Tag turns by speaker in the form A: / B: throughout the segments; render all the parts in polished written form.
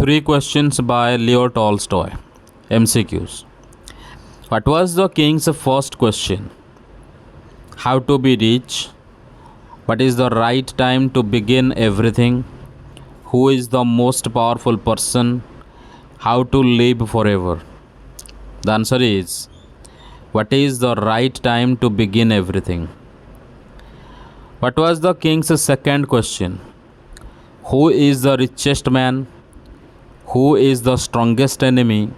A: Three questions by Leo Tolstoy. MCQs. What was the king's first question? How to be rich? What is the right time to begin everything? Who is the most powerful person? How to live forever? The answer is, what is the right time to begin everything? What was the king's second question? Who is the richest man? Who is the strongest enemy?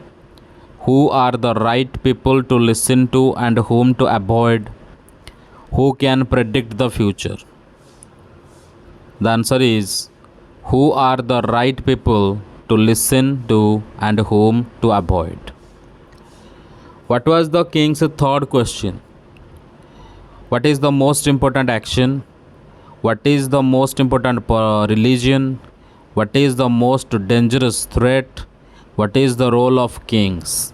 A: Who are the right people to listen to and whom to avoid? Who can predict the future? The answer is, who are the right people to listen to and whom to avoid? What was the king's third question? What is the most important action? What is the most important religion? What is the most dangerous threat? What is the role of kings?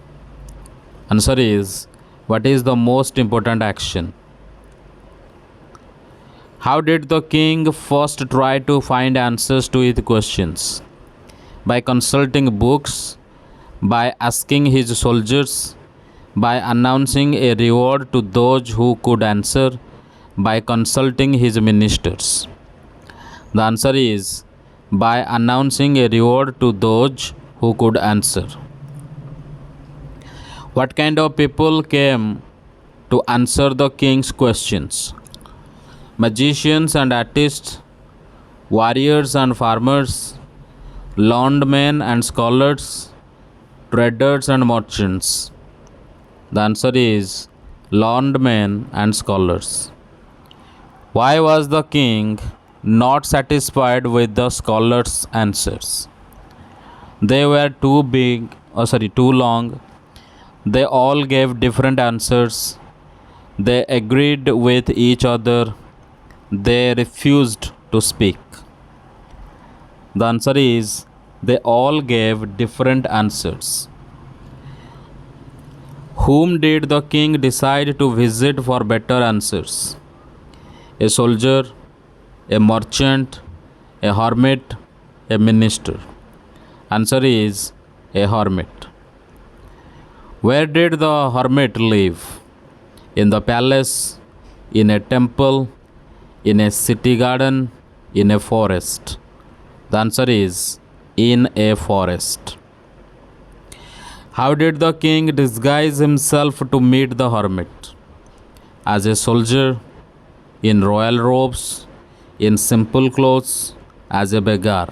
A: Answer is, what is the most important action? How did the king first try to find answers to his questions? By consulting books, by asking his soldiers, by announcing a reward to those who could answer, by consulting his ministers. The answer is, by announcing a reward to those who could answer. What kind of people came to answer the king's questions? Magicians and artists, warriors and farmers, learned men and scholars, traders and merchants. The answer is learned men and scholars. Why was the king not satisfied with the scholars' answers? They were too long. They all gave different answers. They agreed with each other. They refused to speak. The answer is, they all gave different answers. Whom did the king decide to visit for better answers? A soldier, a merchant, a hermit, a minister. Answer is a hermit. Where did the hermit live? In the palace, in a temple, in a city garden, in a forest. The answer is in a forest. How did the king disguise himself to meet the hermit? As a soldier, in royal robes, in simple clothes, as a beggar.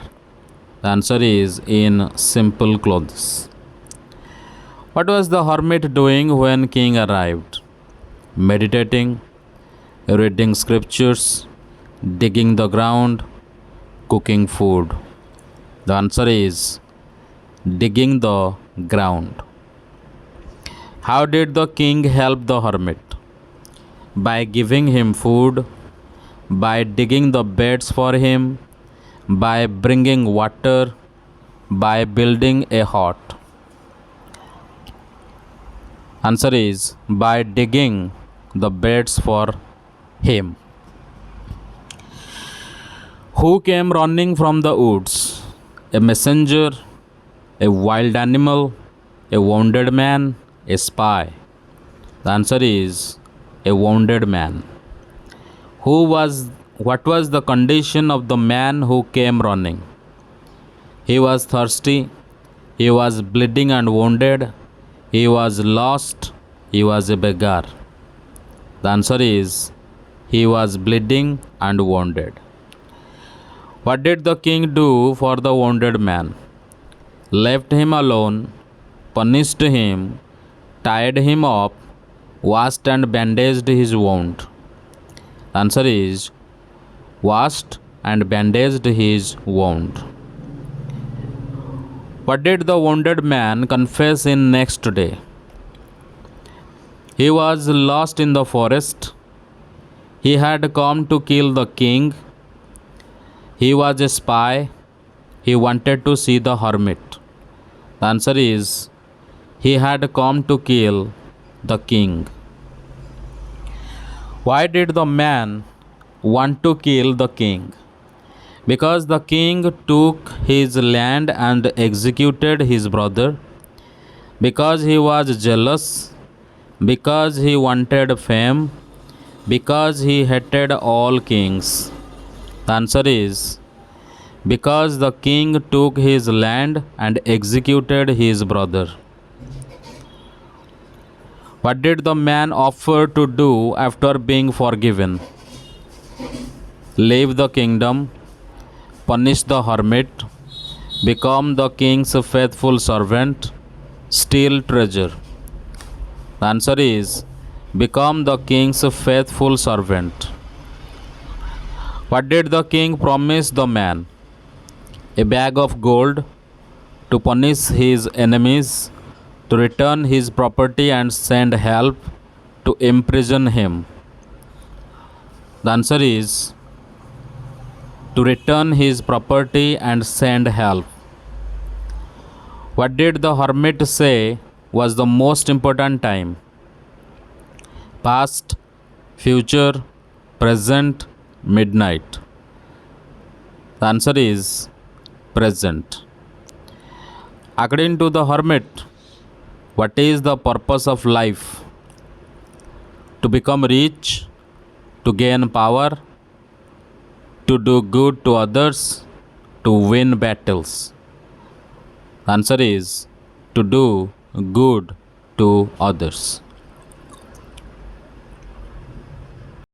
A: The answer is in simple clothes. What was the hermit doing when king arrived? Meditating, reading scriptures, digging the ground, cooking food. The answer is digging the ground. How did the king help the hermit? By giving him food, by digging the beds for him, by bringing water, by building a hut. Answer is by digging the beds for him. Who came running from the woods? A messenger, a wild animal, a wounded man, a spy. The answer is a wounded man. What was the condition of the man who came running? He was thirsty, he was bleeding and wounded, he was lost, he was a beggar. The answer is, he was bleeding and wounded. What did the king do for the wounded man? Left him alone, punished him, tied him up, washed and bandaged his wound. The answer is, washed and bandaged his wound. What did the wounded man confess in next day? He was lost in the forest. He had come to kill the king. He was a spy. He wanted to see the hermit. The answer is, he had come to kill the king. Why did the man want to kill the king? Because the king took his land and executed his brother, because he was jealous, because he wanted fame, because he hated all kings. The answer is because the king took his land and executed his brother. What did the man offer to do after being forgiven? Leave the kingdom, punish the hermit, become the king's faithful servant, steal treasure. The answer is become the king's faithful servant. What did the king promise the man? A bag of gold, to punish his enemies, to return his property and send help, to imprison him. The answer is to return his property and send help. What did the hermit say was the most important time? Past, future, present, midnight. The answer is present. According to the hermit, what is the purpose of life? To become rich, to gain power, to do good to others, to win battles. The answer is to do good to others.